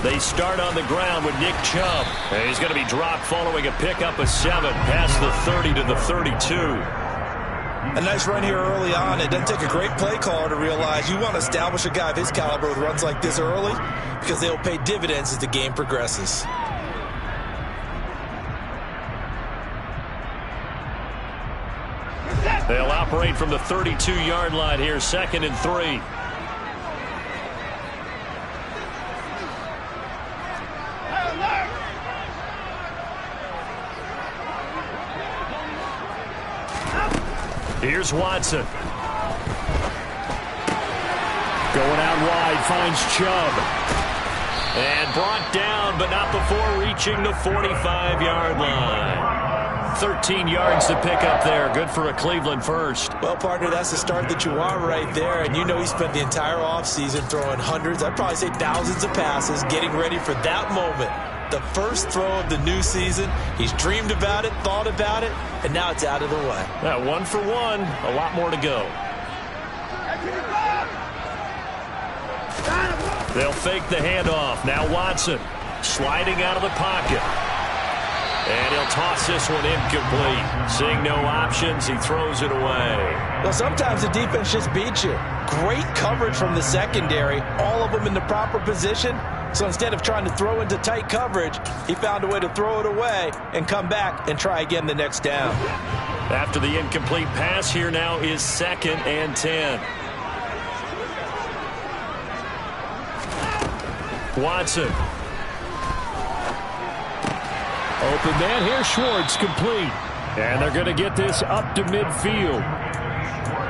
They start on the ground with Nick Chubb. And he's going to be dropped following a pickup of 7 past the 30 to the 32. A nice run here early on. It doesn't take a great play caller to realize you want to establish a guy of his caliber with runs like this early because they'll pay dividends as the game progresses. They'll operate from the 32-yard line here, 2nd and 3. Here's Watson. Going out wide, finds Chubb. And brought down, but not before reaching the 45-yard line. 13 yards to pick up there. Good for a Cleveland first. Well, partner, that's the start that you want right there. And you know he spent the entire offseason throwing hundreds, I'd probably say thousands of passes, getting ready for that moment. The first throw of the new season. He's dreamed about it, thought about it, and now it's out of the way. That 1 for 1, a lot more to go. They'll fake the handoff. Now Watson sliding out of the pocket. And he'll toss this one incomplete. Seeing no options, he throws it away. Well, sometimes the defense just beats you. Great coverage from the secondary, all of them in the proper position. So instead of trying to throw into tight coverage, he found a way to throw it away and come back and try again the next down. After the incomplete pass, here now is 2nd and 10. Watson. Open man here, Schwartz, complete. And they're going to get this up to midfield.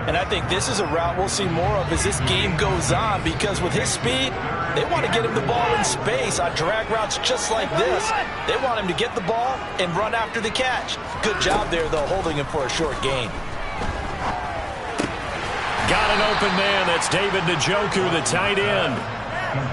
And I think this is a route we'll see more of as this game goes on, because with his speed, they want to get him the ball in space on drag routes just like this. They want him to get the ball and run after the catch. Good job there, though, holding him for a short gain. Got an open man. That's David Njoku, the tight end.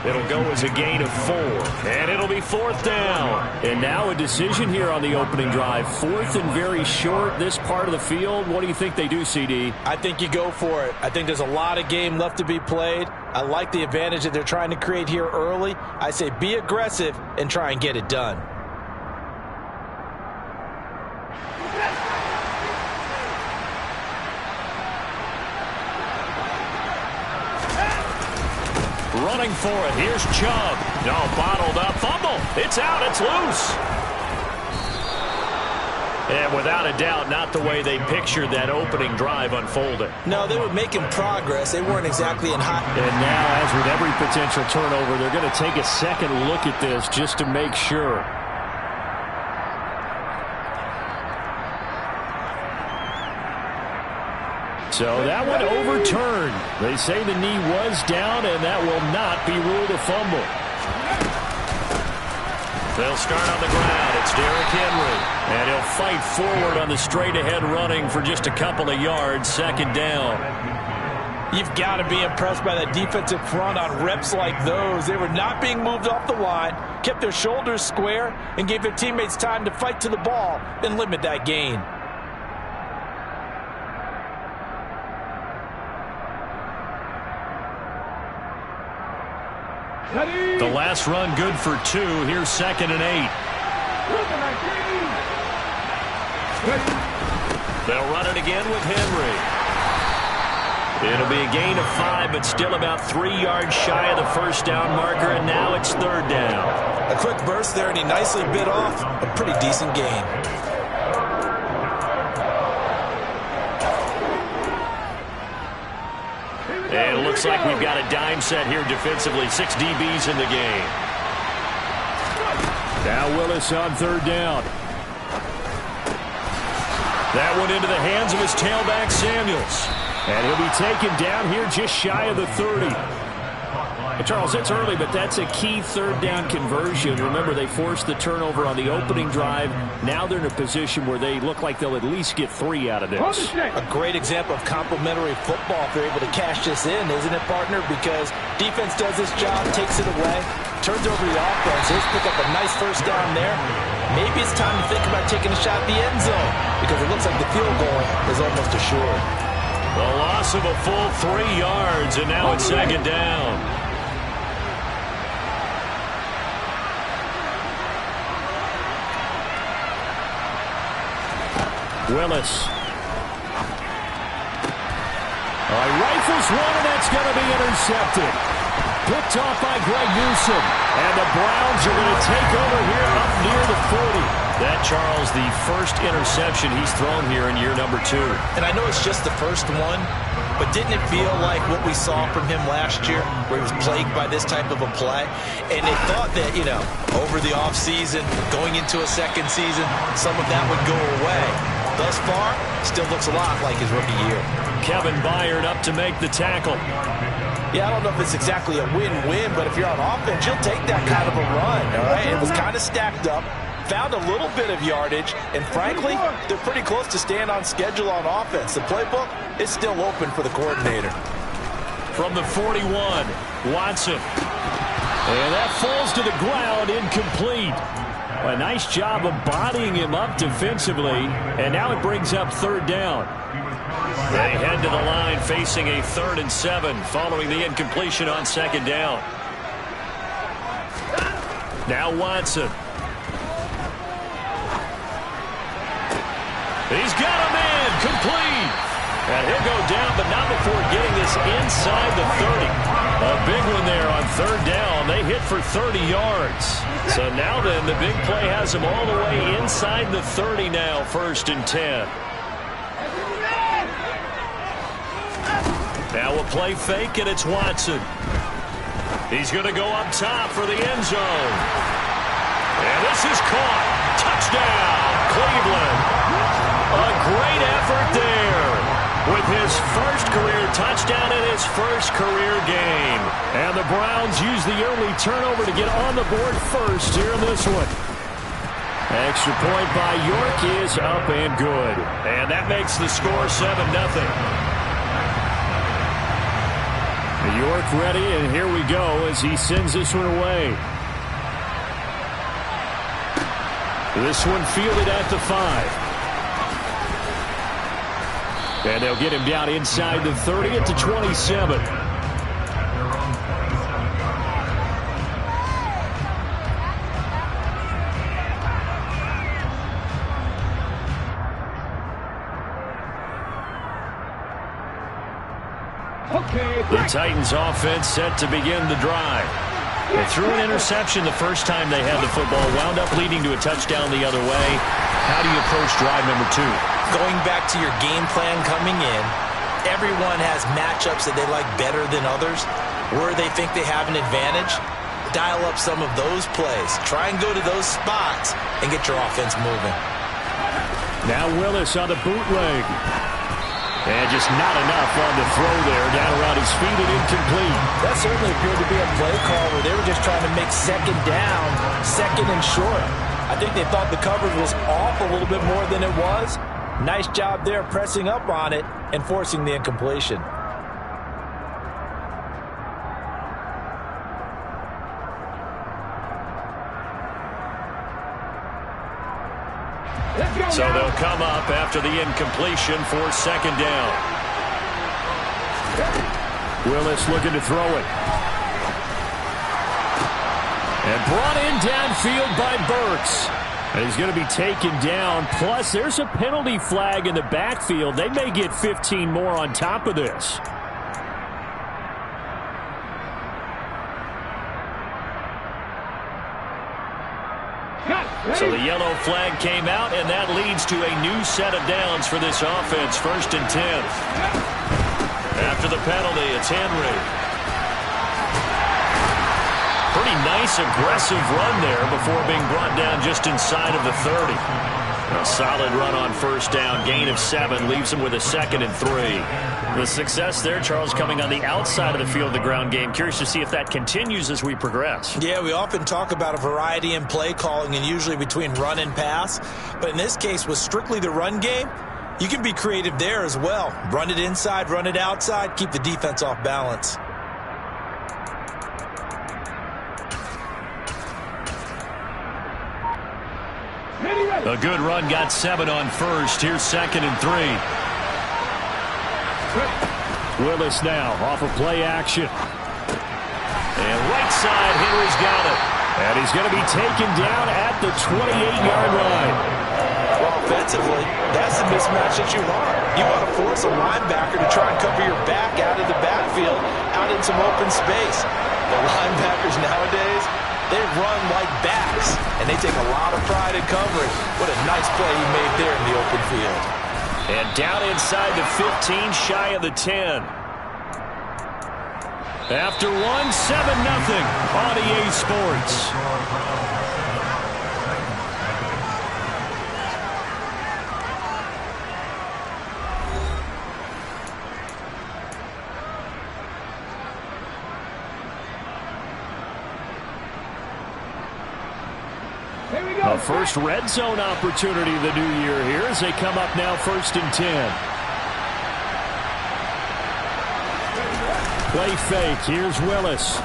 It'll go as a gain of 4. And it'll be 4th down. And now a decision here on the opening drive. 4th and very short, this part of the field. What do you think they do, CD? I think you go for it. I think there's a lot of game left to be played. I like the advantage that they're trying to create here early. I say be aggressive and try and get it done. Running for it. Here's Chubb. No, bottled up. Fumble. It's out. It's loose. And without a doubt, not the way they pictured that opening drive unfolding. No, they were making progress. They weren't exactly in hot. And now, as with every potential turnover, they're going to take a second look at this just to make sure. So that one overturned. They say the knee was down, and that will not be ruled a fumble. They'll start on the ground. It's Derrick Henry. And he'll fight forward on the straight-ahead running for just a couple of yards. 2nd down. You've got to be impressed by that defensive front on reps like those. They were not being moved off the line, kept their shoulders square, and gave their teammates time to fight to the ball and limit that gain. The last run good for 2. Here's 2nd and 8. They'll run it again with Henry. It'll be a gain of 5, but still about 3 yards shy of the first down marker, and now it's 3rd down. A quick burst there, and he nicely bit off a pretty decent gain. And it looks like we've got a dime set here defensively. 6 DBs in the game. Now Willis on 3rd down. That one into the hands of his tailback, Samuels. And he'll be taken down here just shy of the 30. Charles, it's early, but that's a key 3rd down conversion. Remember, they forced the turnover on the opening drive. Now they're in a position where they look like they'll at least get 3 out of this. A great example of complementary football if they're able to cash this in, isn't it, partner? Because defense does this job, takes it away, turns over the offense. Let's pick up a nice 1st down there. maybe it's time to think about taking a shot at the end zone because it looks like the field goal is almost assured. The loss of a full 3 yards, and now it's second down. Willis. Rifles one, and that's going to be intercepted. Picked off by Greg Newsome. And the Browns are going to take over here up near the 40. That, Charles, the first interception he's thrown here in year number 2. And I know it's just the first one, but didn't it feel like what we saw from him last year, where he was plagued by this type of a play? And they thought that, over the offseason, going into a second season, some of that would go away. Thus far, still looks a lot like his rookie year. Kevin Byard up to make the tackle. Yeah, I don't know if it's exactly a win-win, but if you're on offense, you'll take that kind of a run, all right? It was kind of stacked up, found a little bit of yardage, and frankly, they're pretty close to staying on schedule on offense. The playbook is still open for the coordinator. From the 41, Watson. And that falls to the ground, incomplete. A nice job of bodying him up defensively, and now it brings up third down. They head to the line facing a 3rd and 7 following the incompletion on second down. Now Watson. He's got a man complete. And he'll go down, but not before getting this inside the 30. A big one there on third down. They hit for 30 yards. So now then, the big play has them all the way inside the 30 now, 1st and 10. Now a play fake, and it's Watson. He's going to go up top for the end zone. And this is caught. Touchdown, Cleveland. A great effort there with his first career touchdown in his first career game. And the Browns use the early turnover to get on the board first here in this one. Extra point by York is up and good. And that makes the score 7-0. York ready, and here we go as he sends this one away. This one fielded at the 5. And they'll get him down inside the 30 at the 27. The Titans offense set to begin the drive. They threw an interception the first time they had the football, wound up leading to a touchdown the other way. How do you approach drive number 2? Going back to your game plan coming in, everyone has matchups that they like better than others. Where they think they have an advantage, dial up some of those plays. Try and go to those spots and get your offense moving. Now Willis on the bootleg. And just not enough on the throw there. Down around his feet and incomplete. That certainly appeared to be a play call where they were just trying to make second down, second and short. I think they thought the coverage was off a little bit more than it was. Nice job there pressing up on it and forcing the incompletion. So they'll come up after the incompletion for second down. Willis looking to throw it. And brought in downfield by Burks. And he's going to be taken down. Plus, there's a penalty flag in the backfield. They may get 15 more on top of this. So the yellow flag came out, and that leads to a new set of downs for this offense. 1st and 10. After the penalty, it's Henry. Pretty nice, aggressive run there before being brought down just inside of the 30. A solid run on first down. Gain of 7 leaves him with a 2nd and 3. The success there, Charles, coming on the outside of the field, the ground game. Curious to see if that continues as we progress. Yeah, we often talk about a variety in play calling and usually between run and pass. But in this case, with strictly the run game, you can be creative there as well. Run it inside, run it outside, keep the defense off balance. A good run, got 7 on first. Here's 2nd and 3. Willis now off of play action. And right side, Henry's got it. And he's going to be taken down at the 28-yard line. Well, offensively, that's the mismatch that you want. You want to force a linebacker to try and cover your back out of the backfield, out in some open space. The linebackers nowadays, they run like backs, and they take a lot of pride in covering. What a nice play he made there in the open field. And down inside the 15, shy of the 10. After 1, 7-0 on EA Sports. A first red zone opportunity the new year here as they come up now 1st and 10. Play fake. Here's Willis.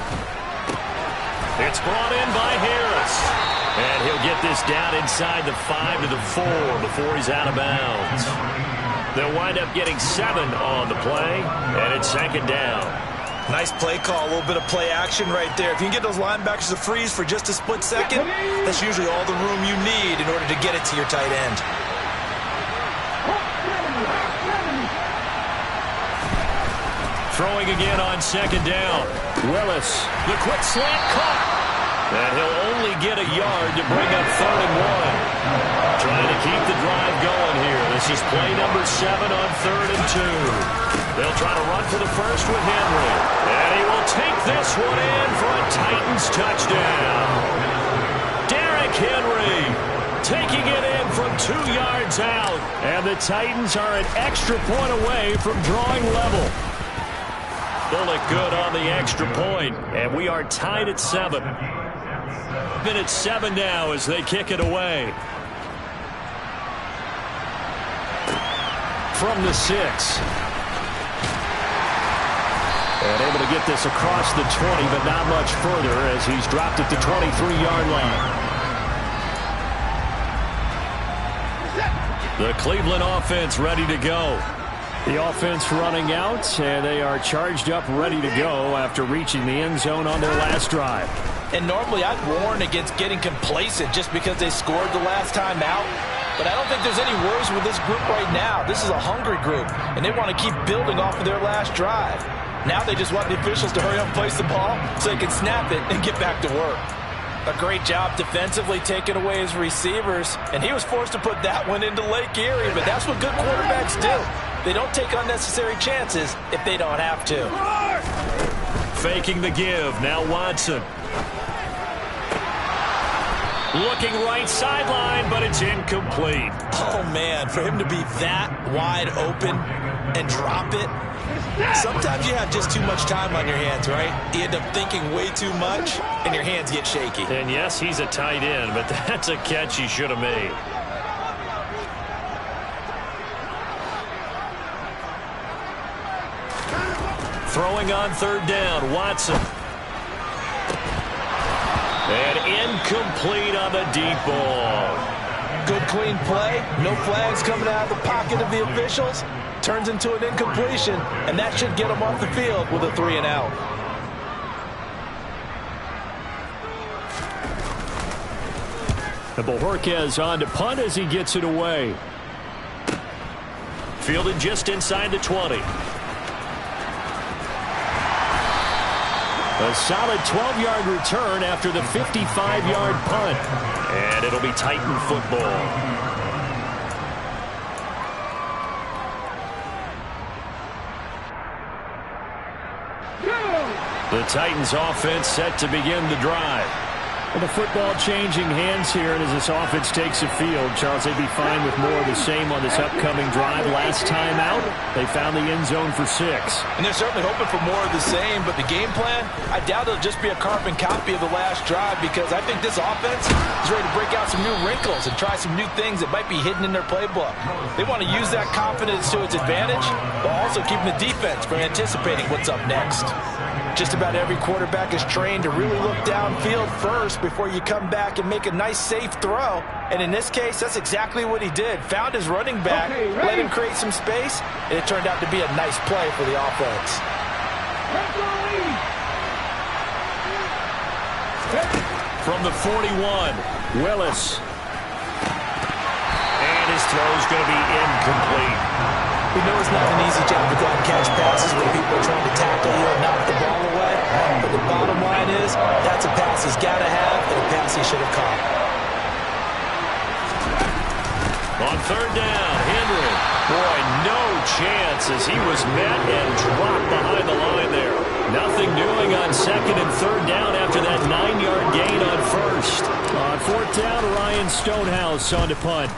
It's brought in by Harris. And he'll get this down inside the 5 to the 4 before he's out of bounds. They'll wind up getting 7 on the play, and it's 2nd down. Nice play call, a little bit of play action right there. If you can get those linebackers to freeze for just a split second, that's usually all the room you need in order to get it to your tight end. Throwing again on 2nd down. Willis, the quick slant caught. And he'll only get a yard to bring up 3rd and 1. Trying to keep the drive going here. This is play number 7 on 3rd and 2. They'll try to run for the first with Henry. And he will take this one in for a Titans touchdown. Derrick Henry taking it in from 2 yards out. And the Titans are an extra point away from drawing level. They'll look good on the extra point. And we are tied at 7. Minute 7 now as they kick it away. From the 6. And able to get this across the 20, but not much further as he's dropped at the 23-yard line. The Cleveland offense ready to go. The offense running out, and they are charged up, ready to go after reaching the end zone on their last drive. And normally I'd warn against getting complacent just because they scored the last time out. But I don't think there's any worries with this group right now. This is a hungry group, and they want to keep building off of their last drive. Now they just want the officials to hurry up and place the ball so they can snap it and get back to work. A great job defensively taking away his receivers, and he was forced to put that one into Lake Erie, but that's what good quarterbacks do. They don't take unnecessary chances if they don't have to. Faking the give, now Watson. Looking right sideline, but it's incomplete. Oh, man, for him to be that wide open and drop it. Sometimes you have just too much time on your hands, right? You end up thinking way too much, and your hands get shaky. And yes, he's a tight end, but that's a catch he should have made. Throwing on 3rd down, Watson. And incomplete on the deep ball. Good clean play. No flags coming out of the pocket of the officials. Turns into an incompletion, and that should get him off the field with a 3 and out. The Bojorquez on to punt as he gets it away. Fielded just inside the 20. A solid 12-yard return after the 55-yard punt. And it'll be Titan football. The Titans offense set to begin the drive. And the football changing hands here, and as this offense takes the field, Charles, they'd be fine with more of the same on this upcoming drive. Last time out, they found the end zone for 6. And they're certainly hoping for more of the same, but the game plan, I doubt it'll just be a carbon copy of the last drive, because I think this offense is ready to break out some new wrinkles and try some new things that might be hidden in their playbook. They want to use that confidence to its advantage, while also keeping the defense from anticipating what's up next. Just about every quarterback is trained to really look downfield first before you come back and make a nice, safe throw. And in this case, that's exactly what he did. Found his running back, let him create some space, and it turned out to be a nice play for the offense. From the 41, Willis. And his throw's going to be incomplete. We know it's not an easy job to go out and catch passes when people are trying to tackle you and knock the ball away. But the bottom line is, that's a pass he's got to have and a pass he should have caught. On third down, Henry. Boy, no chance as he was met and dropped behind the line there. Nothing doing on second and third down after that 9-yard gain on first. On fourth down, Ryan Stonehouse on to punt.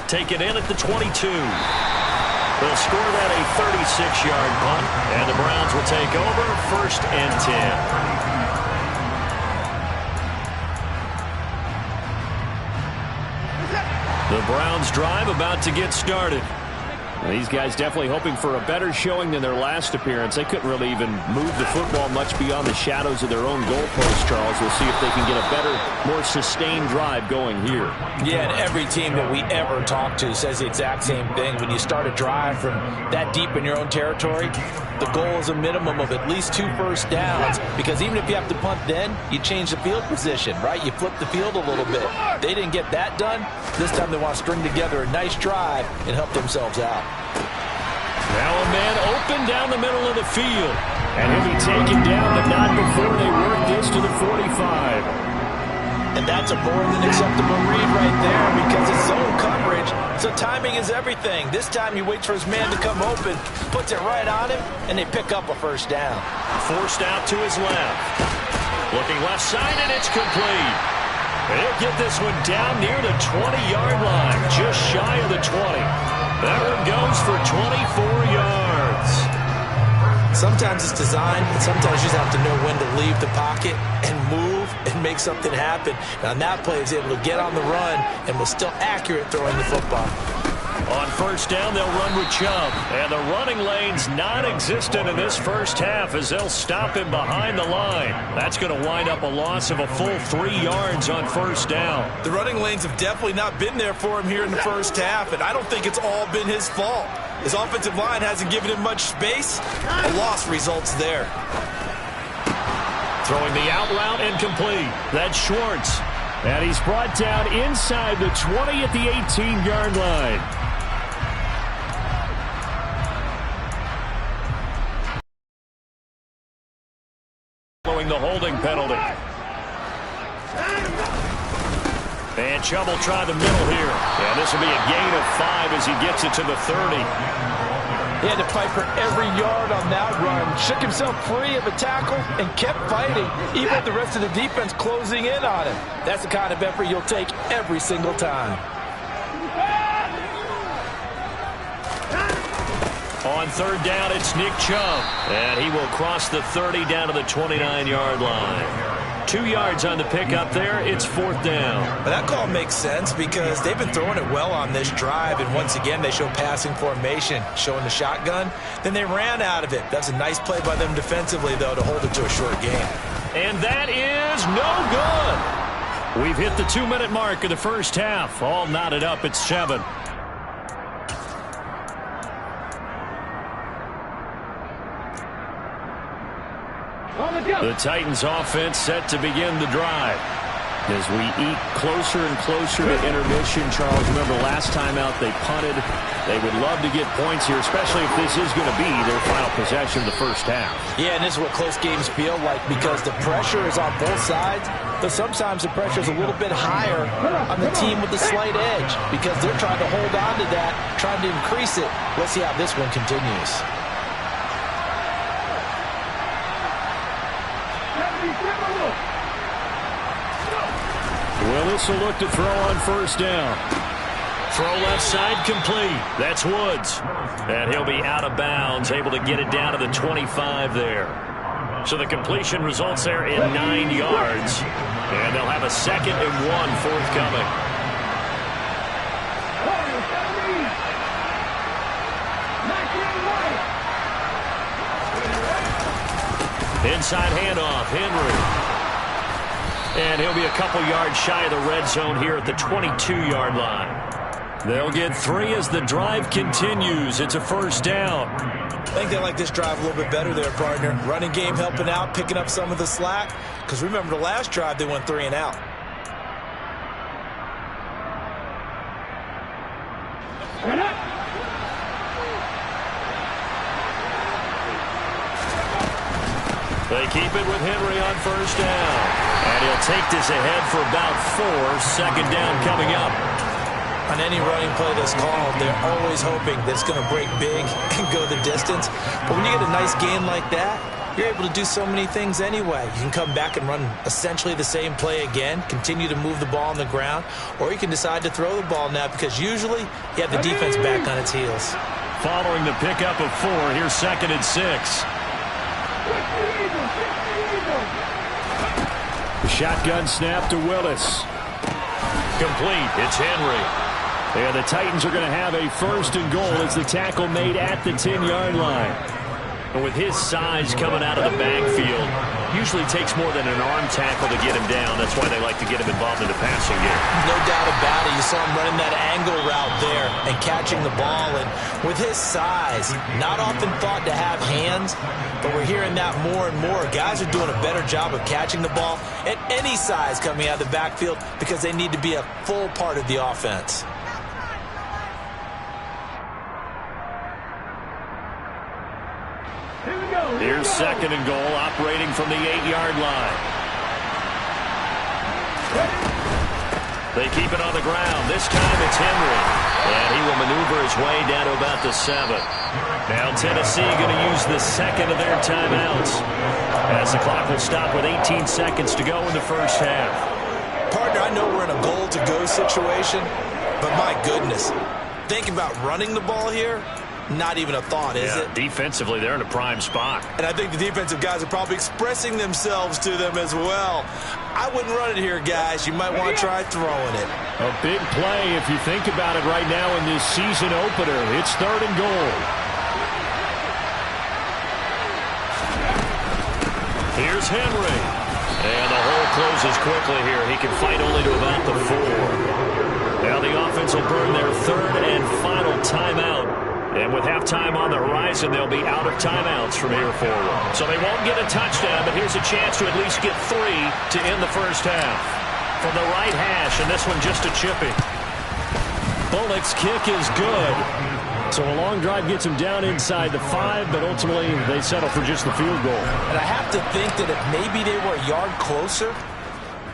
Taken in at the 22. They'll score that a 36-yard punt, and the Browns will take over first and 10. The Browns drive about to get started. These guys definitely hoping for a better showing than their last appearance. They couldn't really even move the football much beyond the shadows of their own goalpost, Charles. We'll see if they can get a better, more sustained drive going here. Yeah, and every team that we ever talk to says the exact same thing. When you start a drive from that deep in your own territory, the goal is a minimum of at least 2 first downs, because even if you have to punt then, you change the field position, right? You flip the field a little bit. They didn't get that done. This time they want to string together a nice drive and help themselves out. Now a man open down the middle of the field. And he'll be taken down, but not before they work this to the 45. And that's a more than acceptable read right there, because it's zone coverage, so timing is everything. This time he waits for his man to come open, puts it right on him, and they pick up a first down. Forced out to his left. Looking left side, and it's complete. He'll get this one down near the 20-yard line, just shy of the 20. That one goes for 24 yards. Sometimes it's designed, but sometimes you just have to know when to leave the pocket and move and make something happen. Now, on that play, he was able to get on the run and was still accurate throwing the football. On first down, they'll run with Chubb. And the running lane's non-existent in this first half as they'll stop him behind the line. That's going to wind up a loss of a full 3 yards on first down. The running lanes have definitely not been there for him here in the first half, and I don't think it's all been his fault. His offensive line hasn't given him much space. A loss results there. Throwing the out route and complete. That's Schwartz. And he's brought down inside the 20 at the 18-yard line. Following the holding penalty. And Chubb will try the middle here. And this will be a gain of 5 as he gets it to the 30. He had to fight for every yard on that run. Shook himself free of a tackle and kept fighting, even with the rest of the defense closing in on him. That's the kind of effort you'll take every single time. On third down, it's Nick Chubb. And he will cross the 30 down to the 29-yard line. 2 yards on the pickup there. It's fourth down. But that call makes sense because they've been throwing it well on this drive, and once again they show passing formation, showing the shotgun. Then they ran out of it. That's a nice play by them defensively, though, to hold it to a short game. And that is no good. We've hit the 2-minute mark of the first half. All knotted up at 7. The Titans offense set to begin the drive. As we eat closer and closer to intermission, Charles, remember last time out they punted. They would love to get points here, especially if this is going to be their final possession of the first half. Yeah, and this is what close games feel like because the pressure is on both sides, but sometimes the pressure is a little bit higher on the team with the slight edge because they're trying to hold on to that, trying to increase it. Let's see how this one continues. Willis will look to throw on first down. Throw left side complete. That's Woods. And he'll be out of bounds, able to get it down to the 25 there. So the completion results there in 9 yards. And they'll have a 2nd and 1 forthcoming. Inside handoff, Henry. And he'll be a couple yards shy of the red zone here at the 22-yard line. They'll get 3 as the drive continues. It's a first down. I think they like this drive a little bit better there, partner. Running game helping out, picking up some of the slack. Because remember, the last drive, they went 3 and out. They keep it with Henry on first down. And he'll take this ahead for about 4. Second down coming up. On any running play that's called, they're always hoping that it's going to break big and go the distance. But when you get a nice gain like that, you're able to do so many things anyway. You can come back and run essentially the same play again, continue to move the ball on the ground, or you can decide to throw the ball now because usually you have the defense back on its heels. Following the pickup of 4, here's 2nd and 6. Shotgun snap to Willis. Complete. It's Henry. And the Titans are going to have a 1st and goal as the tackle made at the 10-yard line. And with his size coming out of the backfield, usually takes more than an arm tackle to get him down. That's why they like to get him involved in the passing game. No doubt about it. You saw him running that angle route there and catching the ball. And with his size, not often thought to have hands, but we're hearing that more and more. Guys are doing a better job of catching the ball at any size coming out of the backfield because they need to be a full part of the offense. Here's 2nd and goal, operating from the 8-yard line. They keep it on the ground. This time it's Henry. And he will maneuver his way down to about the 7. Now Tennessee going to use the 2nd of their timeouts as the clock will stop with 18 seconds to go in the first half. Partner, I know we're in a goal-to-go situation, but my goodness, think about running the ball here. Not even a thought, is it? Defensively, they're in a prime spot. And I think the defensive guys are probably expressing themselves to them as well. I wouldn't run it here, guys. You might want to try throwing it. A big play if you think about it right now in this season opener. It's 3rd and goal. Here's Henry. And the hole closes quickly here. He can fight only to about the 4. Now the offense will burn their 3rd and final timeout. And with halftime on the horizon, they'll be out of timeouts from here forward. So they won't get a touchdown, but here's a chance to at least get 3 to end the first half. From the right hash, and this one just a chippy. Bullock's kick is good. So a long drive gets him down inside the 5, but ultimately they settle for just the field goal. And I have to think that if maybe they were a yard closer,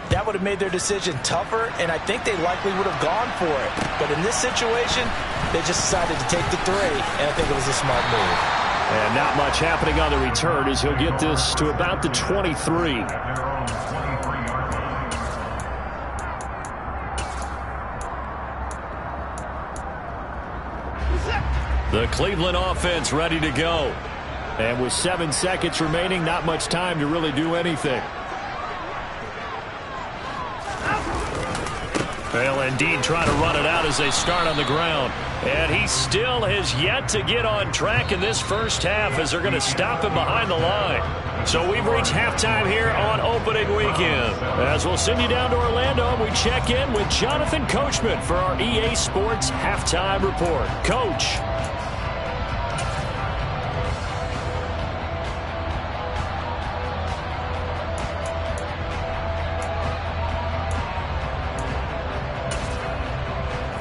that would have made their decision tougher, and I think they likely would have gone for it. But in this situation, they just decided to take the 3, and I think it was a smart move. And not much happening on the return as he'll get this to about the 23. The Cleveland offense ready to go. And with 7 seconds remaining, not much time to really do anything. They'll indeed try to run it out as they start on the ground. And he still has yet to get on track in this first half as they're going to stop him behind the line. So we've reached halftime here on opening weekend. As we'll send you down to Orlando, we check in with Jonathan Coachman for our EA Sports Halftime Report. Coach.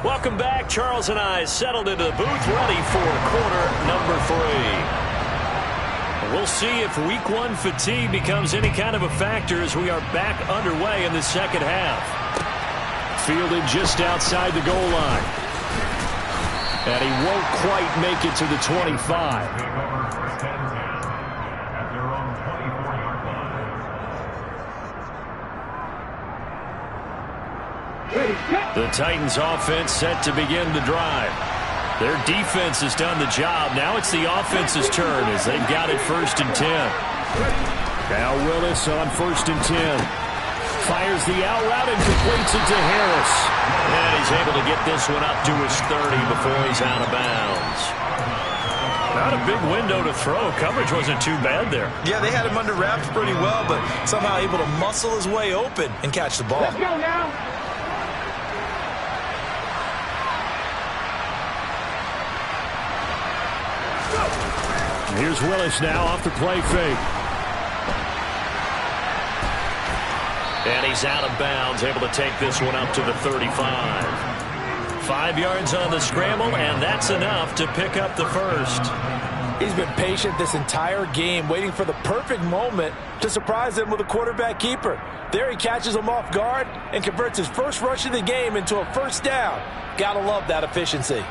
Welcome back. Charles and I settled into the booth, ready for quarter number 3. We'll see if week 1 fatigue becomes any kind of a factor as we are back underway in the second half. Fielded just outside the goal line. And he won't quite make it to the 25. The Titans offense set to begin the drive. Their defense has done the job. Now it's the offense's turn as they've got it 1st and 10. Now Willis on 1st and 10. Fires the out route and completes it to Harris. And he's able to get this one up to his 30 before he's out of bounds. Not a big window to throw. Coverage wasn't too bad there. Yeah, they had him under wraps pretty well, but somehow able to muscle his way open and catch the ball. Let's go now. Here's Willis now off the play fake. And he's out of bounds, able to take this one up to the 35. 5 yards on the scramble, and that's enough to pick up the first. He's been patient this entire game, waiting for the perfect moment to surprise them with a quarterback keeper. There he catches him off guard and converts his first rush of the game into a first down. Gotta love that efficiency.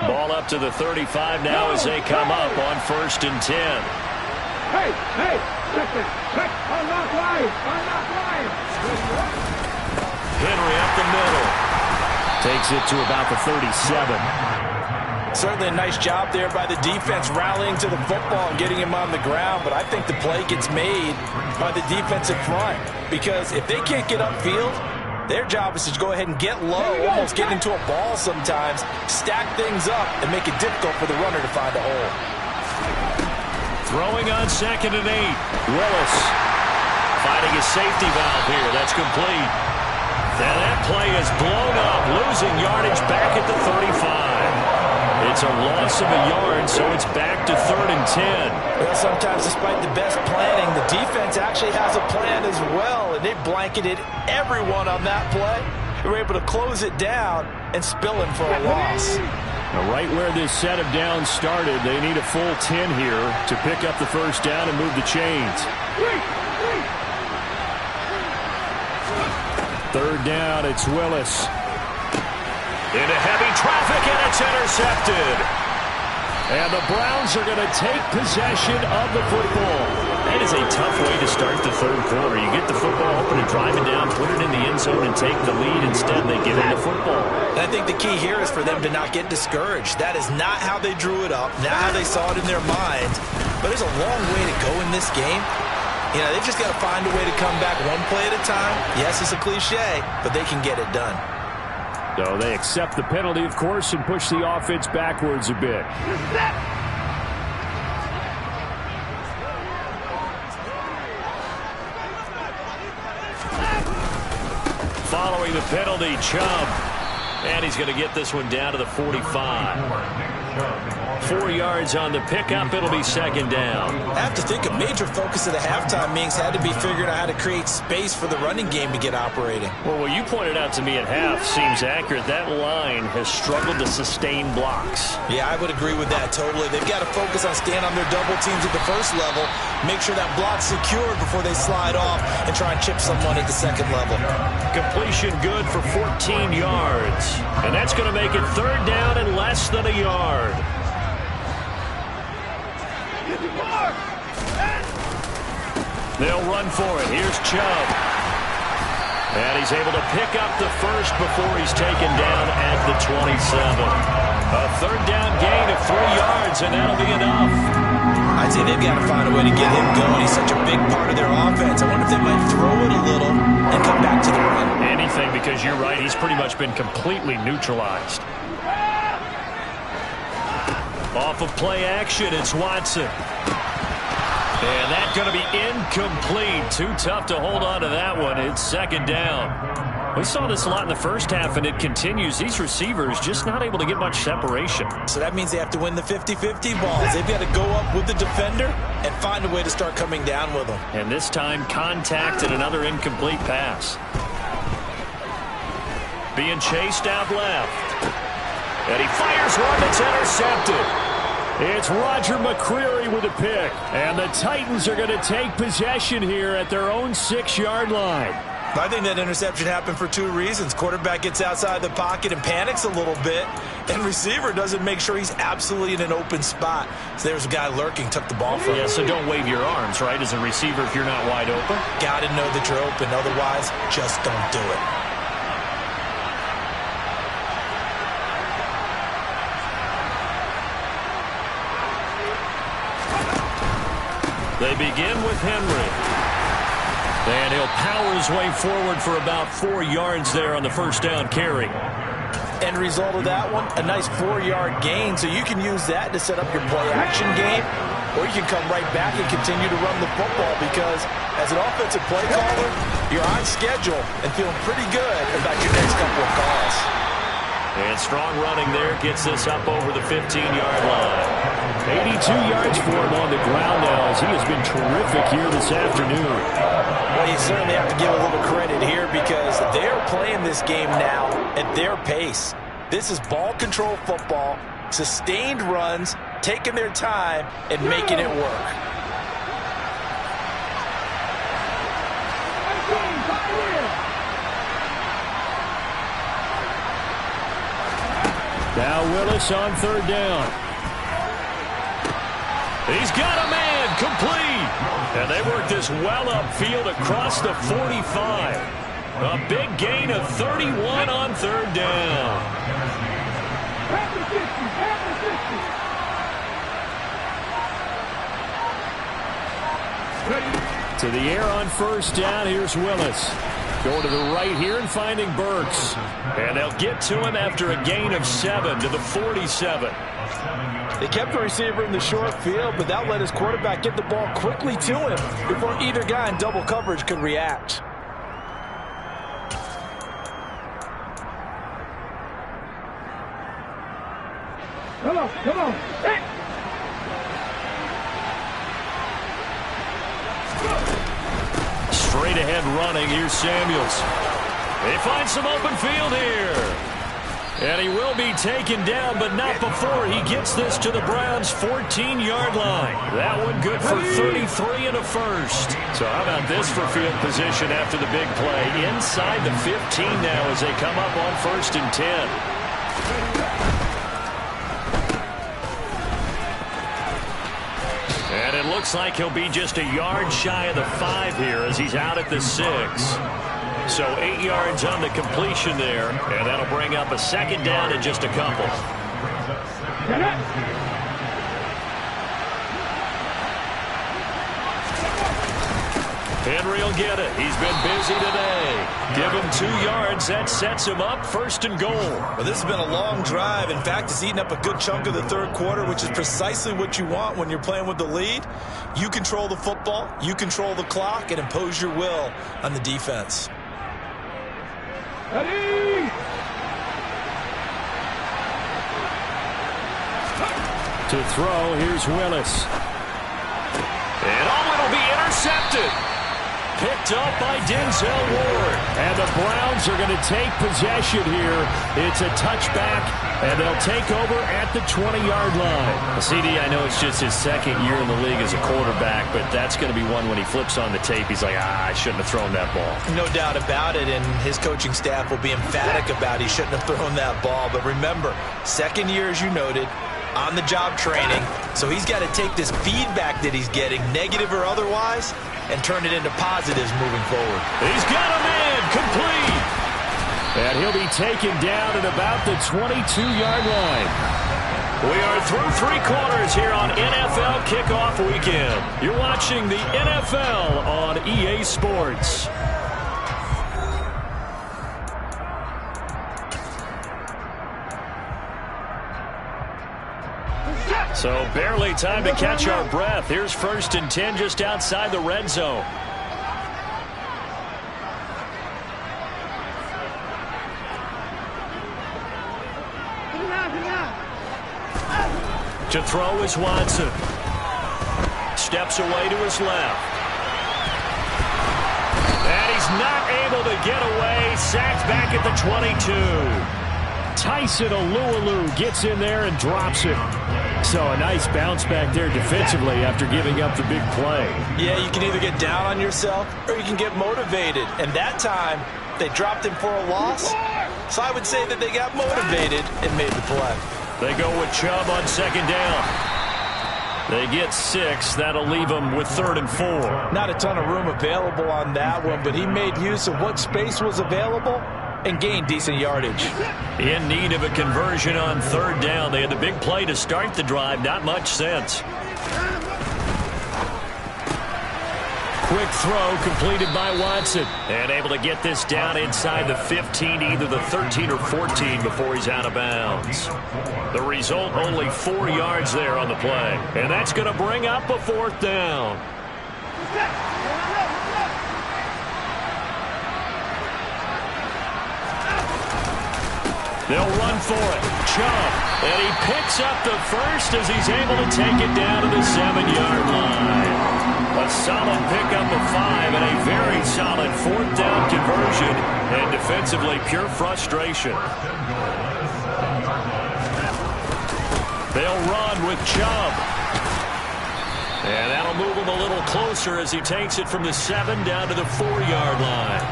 Ball up to the 35 now as they come up on 1st and 10. Hey, listen, I'm not lying. Henry up the middle. Takes it to about the 37. Certainly a nice job there by the defense rallying to the football and getting him on the ground, but I think the play gets made by the defensive front because if they can't get upfield, their job is to go ahead and get low, almost get into a ball sometimes, stack things up, and make it difficult for the runner to find a hole. Throwing on 2nd and 8. Willis finding his safety valve here. That's complete. And that play is blown up, losing yardage back at the 35. It's a loss of a yard, so it's back to 3rd and 10. Well, sometimes despite the best planning, the defense actually has a plan as well, and they blanketed everyone on that play. They were able to close it down and spill him for a loss. Now, right where this set of downs started, they need a full 10 here to pick up the first down and move the chains. 3rd down, it's Willis. Into heavy traffic, and it's intercepted. And the Browns are going to take possession of the football. That is a tough way to start the 3rd quarter. You get the football open and drive it down, put it in the end zone, and take the lead. Instead, they give him the football. And I think the key here is for them to not get discouraged. That is not how they drew it up, not how they saw it in their minds. But there's a long way to go in this game. You know, they've just got to find a way to come back one play at a time. Yes, it's a cliche, but they can get it done. So they accept the penalty, of course, and push the offense backwards a bit. Following the penalty, Chubb. And he's going to get this one down to the 45. 4 yards on the pickup. It'll be 2nd down. I have to think a major focus of the halftime meetings had to be figuring out how to create space for the running game to get operating. Well, what you pointed out to me at half seems accurate. That line has struggled to sustain blocks. Yeah, I would agree with that totally. They've got to focus on staying on their double teams at the first level, make sure that block's secured before they slide off and try and chip someone at the 2nd level. Completion good for 14 yards. And that's going to make it 3rd down and less than a yard. They'll run for it. Here's Chubb. And he's able to pick up the first before he's taken down at the 27. A 3rd down gain of 3 yards, and that'll be enough. I'd say they've got to find a way to get him going. He's such a big part of their offense. I wonder if they might throw it a little and come back to the run. Anything, because you're right. He's pretty much been completely neutralized. Off of play action, it's Watson. And that's going to be incomplete. Too tough to hold on to that one. It's 2nd down. We saw this a lot in the first half, and it continues. These receivers just not able to get much separation. So that means they have to win the 50-50 balls. They've got to go up with the defender and find a way to start coming down with them. And this time, contact and another incomplete pass. Being chased out left. And he fires one that's intercepted. It's Roger McCreary with a pick. And the Titans are going to take possession here at their own 6-yard line. I think that interception happened for 2 reasons. Quarterback gets outside the pocket and panics a little bit, and receiver doesn't make sure he's absolutely in an open spot. So there's a guy lurking, took the ball from him. Yeah, so don't wave your arms, right, as a receiver if you're not wide open. Got to know that you're open. Otherwise, just don't do it. They begin with Henry. And he'll power his way forward for about 4 yards there on the first down carry. End result of that one, a nice 4-yard gain. So you can use that to set up your play-action game, or you can come right back and continue to run the football because as an offensive play caller, you're on schedule and feeling pretty good about your next couple of calls. And strong running there gets this up over the 15-yard line. 82 yards for him on the ground now as he has been terrific here this afternoon. Well, you certainly have to give a little credit here because they're playing this game now at their pace. This is ball control football, sustained runs, taking their time and making it work. Now Willis on third down. He's got a man, complete. And they work this well upfield across the 45. A big gain of 31 on third down. To the air on first down, here's Willis. Going to the right here and finding Burks. And they'll get to him after a gain of 7 to the 47. They kept the receiver in the short field, but that let his quarterback get the ball quickly to him before either guy in double coverage could react. Come on, come on. Hey. Straight ahead running, here's Samuels. They find some open field here. And he will be taken down, but not before he gets this to the Browns' 14-yard line. That one good for 33 and a first. So how about this for field position after the big play? Inside the 15 now as they come up on 1st and 10. And it looks like he'll be just a yard shy of the 5 here as he's out at the 6. So 8 yards on the completion there, and that'll bring up a second down in just a couple. Henry will get it. He's been busy today. Give him 2 yards. That sets him up 1st and goal. Well, this has been a long drive. In fact, it's eaten up a good chunk of the third quarter, which is precisely what you want when you're playing with the lead. You control the football, you control the clock, and impose your will on the defense. Ready? To throw, here's Willis. And it'll be intercepted. Picked up by Denzel Ward. And the Browns are going to take possession here. It's a touchback, and they'll take over at the 20-yard line. CD, I know it's just his second year in the league as a quarterback, but that's going to be one when he flips on the tape, he's like, I shouldn't have thrown that ball. No doubt about it, and his coaching staff will be emphatic about he shouldn't have thrown that ball. But remember, second year, as you noted, on-the-job training, so he's got to take this feedback that he's getting, negative or otherwise, and turn it into positives moving forward. He's got a man, complete. And he'll be taken down at about the 22-yard line. We are through 3 quarters here on NFL Kickoff Weekend. You're watching the NFL on EA Sports. So barely time to catch our breath. Here's 1st and 10 just outside the red zone. To throw is Watson. Steps away to his left. And he's not able to get away. Sacked back at the 22. Tyson Alualu gets in there and drops it. So a nice bounce back there defensively after giving up the big play. Yeah, you can either get down on yourself or you can get motivated. And that time, they dropped him for a loss. So I would say that they got motivated and made the play. They go with Chubb on 2nd down. They get 6. That'll leave them with 3rd and 4. Not a ton of room available on that one, but he made use of what space was available and gained decent yardage. In need of a conversion on 3rd down. They had the big play to start the drive. Not much sense. quick throw completed by Watson. And able to get this down inside the 15, either the 13 or 14 before he's out of bounds. The result, only 4 yards there on the play. And that's going to bring up a fourth down. They'll run for it. Chubb. And he picks up the first as he's able to take it down to the 7-yard line. A solid pickup of 5 and a very solid fourth down conversion. And defensively, pure frustration. They'll run with Chubb. And that'll move him a little closer as he takes it from the 7 down to the 4-yard line.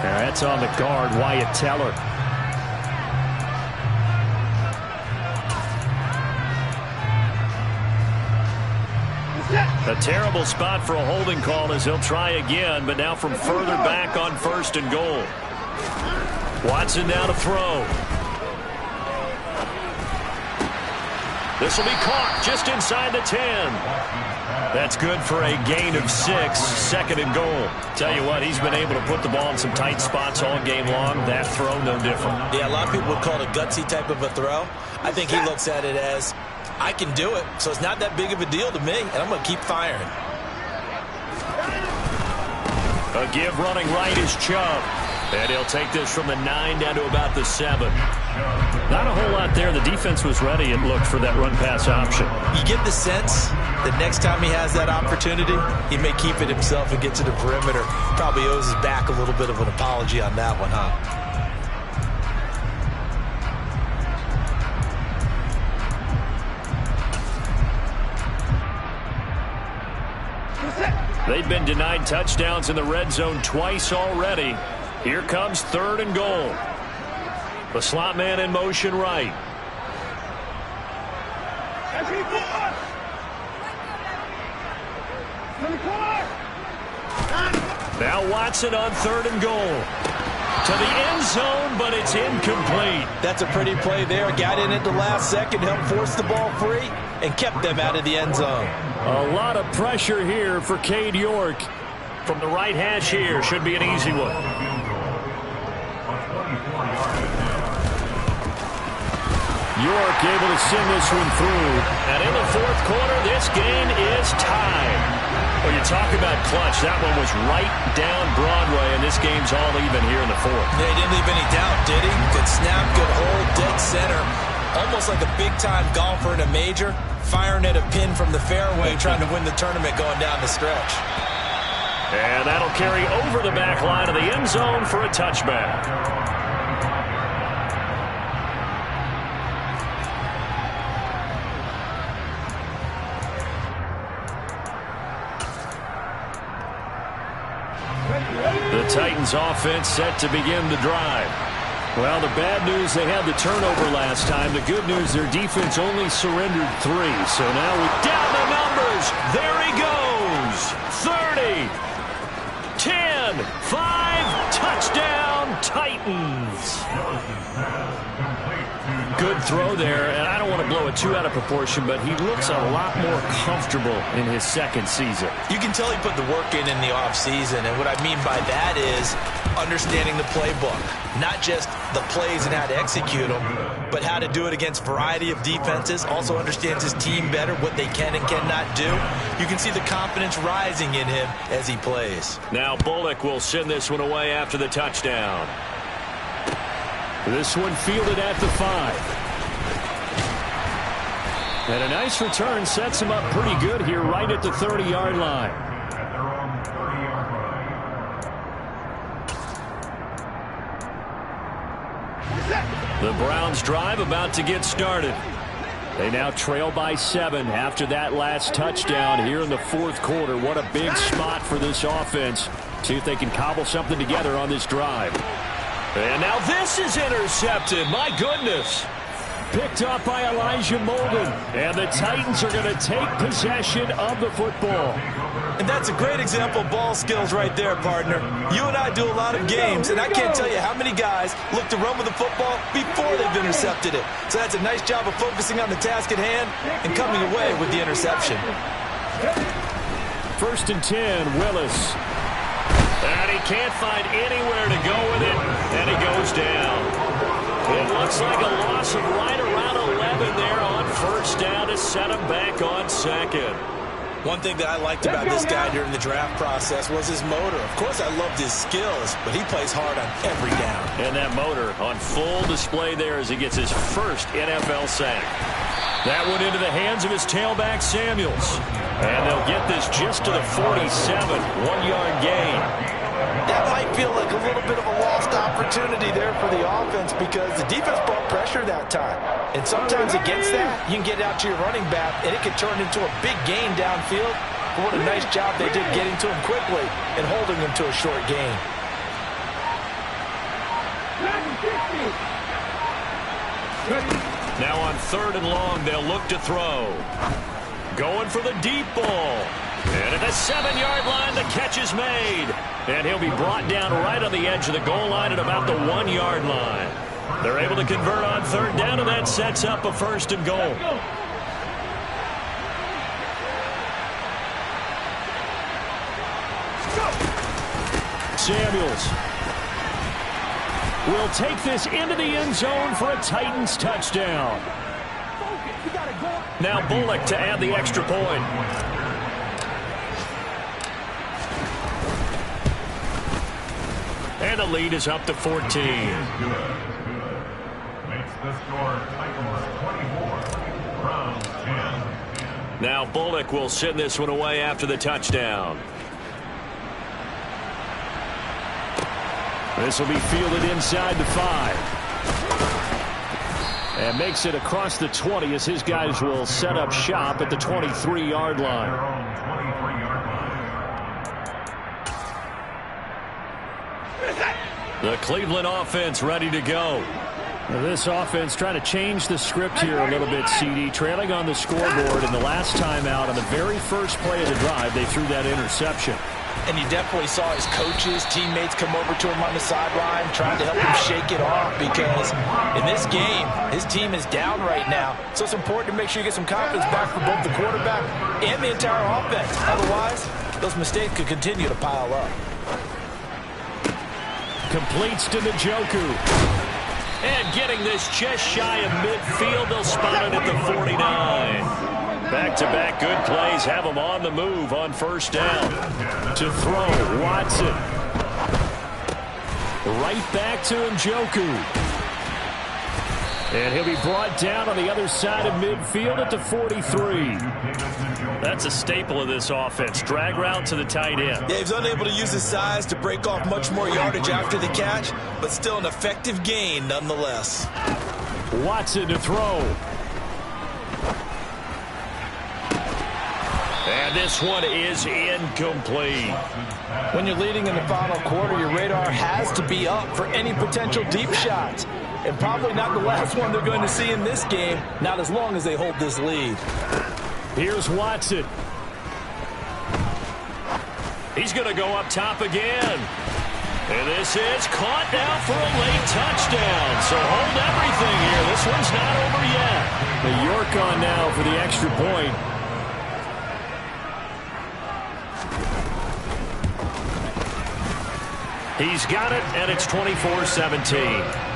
And that's on the guard, Wyatt Teller. A terrible spot for a holding call as he'll try again, but now from further back on 1st and goal. Watson now to throw. This will be caught just inside the 10. That's good for a gain of 6, 2nd and goal. Tell you what, he's been able to put the ball in some tight spots all game long. That throw, no different. Yeah, a lot of people would call it a gutsy type of a throw. I think he looks at it as, I can do it, so it's not that big of a deal to me, and I'm going to keep firing. A give running right is Chubb. And he'll take this from the 9 down to about the 7. Not a whole lot there. The defense was ready and looked for that run-pass option. You get the sense that next time he has that opportunity, he may keep it himself and get to the perimeter. Probably owes his back a little bit of an apology on that one, huh? They've been denied touchdowns in the red zone twice already. Here comes 3rd and goal. The slot man in motion right. Now Watson on 3rd and goal. To the end zone, but it's incomplete. That's a pretty play there. Got in at the last second, helped force the ball free, and kept them out of the end zone. A lot of pressure here for Cade York. From the right hash here, should be an easy one. York able to send this one through. And in the 4th quarter, this game is tied. Well, you talk about clutch. That one was right down Broadway, and this game's all even here in the 4th. Yeah, he didn't leave any doubt, did he? Good snap, good hold, dead center. Almost like a big-time golfer in a major, firing at a pin from the fairway, trying to win the tournament going down the stretch. And that'll carry over the back line of the end zone for a touchback. The Titans offense set to begin the drive. Well, the bad news, they had the turnover last time. The good news, their defense only surrendered 3. So now we down the numbers. There he goes. 30, 10, 5, touchdown, Titans. Good throw there, and I don't want to blow it too out of proportion, but he looks a lot more comfortable in his 2nd season. You can tell he put the work in the offseason, and what I mean by that is understanding the playbook. Not just the plays and how to execute them, but how to do it against a variety of defenses. Also understands his team better, what they can and cannot do. You can see the confidence rising in him as he plays. Now Bullock will send this one away after the touchdown. This one fielded at the 5. And a nice return sets him up pretty good here right at the 30-yard line. The Browns drive about to get started. They now trail by 7 after that last touchdown here in the 4th quarter. What a big spot for this offense. See if they can cobble something together on this drive. And now this is intercepted. My goodness. Picked up by Elijah Molden. And the Titans are going to take possession of the football. And that's a great example of ball skills right there, partner. You and I do a lot of games, and I can't tell you how many guys look to run with the football before they've intercepted it. So that's a nice job of focusing on the task at hand and coming away with the interception. First and 10, Willis. And he can't find anywhere to go with it, and he goes down. It looks like a loss of right around 11 there on first down to set him back on second. One thing that I liked about this guy during the draft process was his motor. Of course, I loved his skills, but he plays hard on every down. And that motor on full display there as he gets his first NFL sack. That went into the hands of his tailback, Samuels. And they'll get this just to the 47, 1-yard gain. That might feel like a little bit of a lost opportunity there for the offense because the defense brought pressure that time. And sometimes against that, you can get out to your running back, and it can turn into a big gain downfield. But what a nice job they did getting to him quickly and holding him to a short gain. Now on 3rd and long, they'll look to throw. Going for the deep ball. And at the 7-yard line, the catch is made. And he'll be brought down right on the edge of the goal line at about the 1-yard line. They're able to convert on 3rd down, and that sets up a 1st and goal. Samuels will take this into the end zone for a Titans touchdown. Now Bullock to add the extra point. And the lead is up to 14. Makes the score Titans 24, Browns 10. Now Bullock will send this one away after the touchdown. This will be fielded inside the 5. And makes it across the 20 as his guys will set up shop at the 23-yard line. The Cleveland offense ready to go. Now this offense trying to change the script here a little bit, CD. Trailing on the scoreboard, and the last time out on the very first play of the drive, they threw that interception. And you definitely saw his coaches, teammates come over to him on the sideline, trying to help him shake it off because in this game, his team is down right now. So it's important to make sure you get some confidence back for both the quarterback and the entire offense. Otherwise, those mistakes could continue to pile up. Completes to Njoku. And getting this just shy of midfield, they'll spot it at the 49. Back-to-back good plays have him on the move on first down. To throw, Watson. Right back to Njoku. And he'll be brought down on the other side of midfield at the 43. That's a staple of this offense. Drag route to the tight end. Yeah, he's unable to use his size to break off much more yardage after the catch, but still an effective gain nonetheless. Watson to throw. And this one is incomplete. When you're leading in the final quarter, your radar has to be up for any potential deep shots. And probably not the last one they're going to see in this game, not as long as they hold this lead. Here's Watson. He's going to go up top again. And this is caught now for a late touchdown. So hold everything here. This one's not over yet. The York on now for the extra point. He's got it, and it's 24-17.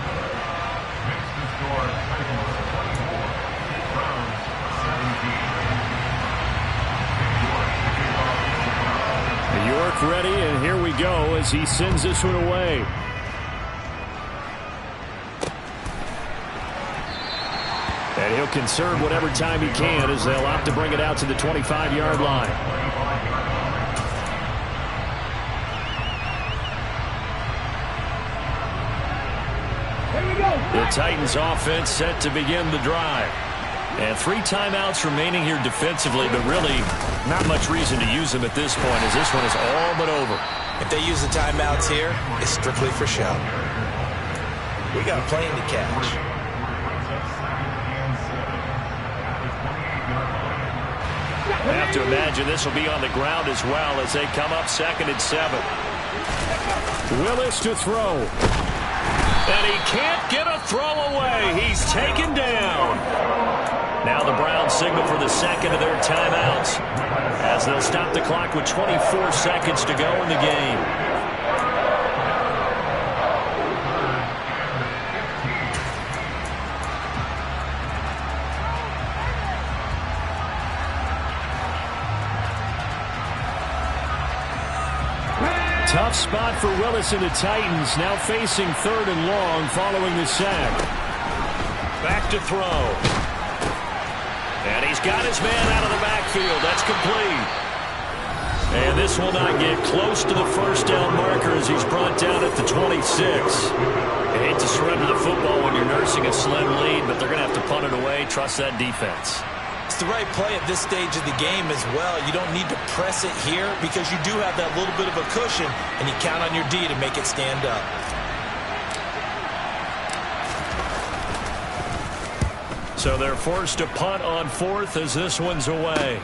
York ready, and here we go as he sends this one away. And he'll conserve whatever time he can as they'll opt to bring it out to the 25-yard line. The Titans offense set to begin the drive. And 3 timeouts remaining here defensively, but really not much reason to use them at this point as this one is all but over. If they use the timeouts here, it's strictly for show. We got a plane to catch. I have to imagine this will be on the ground as well as they come up 2nd and 7. Willis to throw. And he can't get a throw away. He's taken down. Now the Browns signal signal for the second of their timeouts, as they'll stop the clock with 24 seconds to go in the game. Tough spot for Willis and the Titans, now facing 3rd and long following the sack. Back to throw. And he's got his man out of the backfield. That's complete. And this will not get close to the first down marker as he's brought down at the 26. You hate to surrender the football when you're nursing a slim lead, but they're going to have to punt it away. Trust that defense. It's the right play at this stage of the game as well. You don't need to press it here because you do have that little bit of a cushion, and you count on your D to make it stand up. So they're forced to punt on 4th as this one's away.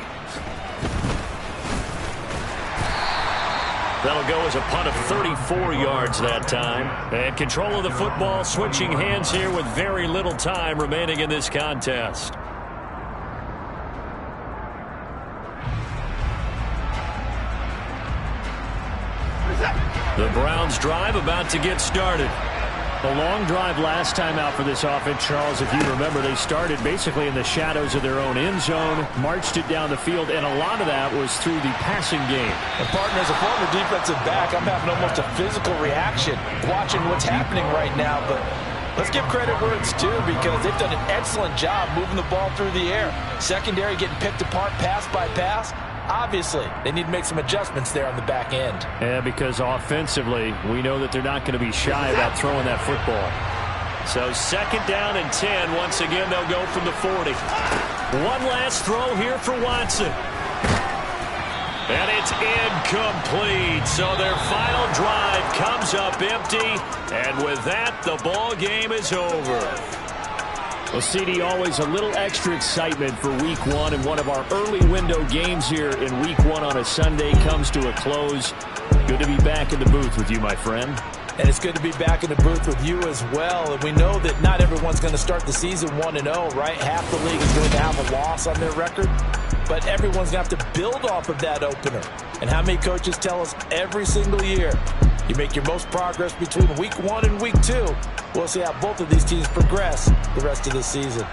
That'll go as a punt of 34 yards that time. And control of the football switching hands here with very little time remaining in this contest. The Browns drive about to get started. A long drive last time out for this offense, Charles. If you remember, they started basically in the shadows of their own end zone, marched it down the field, and a lot of that was through the passing game. And partner, as a former defensive back, I'm having almost a physical reaction watching what's happening right now. But let's give credit where it's due because they've done an excellent job moving the ball through the air. Secondary getting picked apart pass by pass. Obviously, they need to make some adjustments there on the back end. Yeah, because offensively, we know that they're not going to be shy about throwing that football. So 2nd down and 10. Once again, they'll go from the 40. One last throw here for Watson. And it's incomplete. So their final drive comes up empty. And with that, the ball game is over. Well, CD, always a little extra excitement for Week 1, and one of our early window games here in Week 1 on a Sunday comes to a close. Good to be back in the booth with you, my friend. And it's good to be back in the booth with you as well. And we know that not everyone's going to start the season 1-0, right? Half the league is going to have a loss on their record. But everyone's going to have to build off of that opener. And how many coaches tell us every single year, you make your most progress between Week 1 and Week 2. We'll see how both of these teams progress the rest of the season.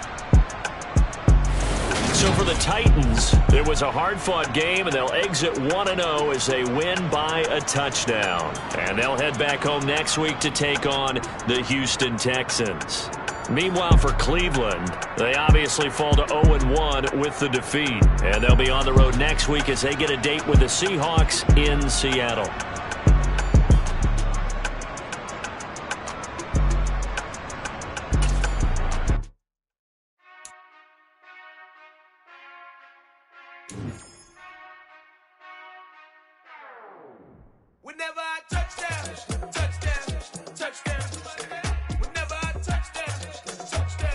So for the Titans, it was a hard-fought game, and they'll exit 1-0 as they win by a touchdown. And they'll head back home next week to take on the Houston Texans. Meanwhile, for Cleveland, they obviously fall to 0-1 with the defeat. And they'll be on the road next week as they get a date with the Seahawks in Seattle. Whenever I touch down,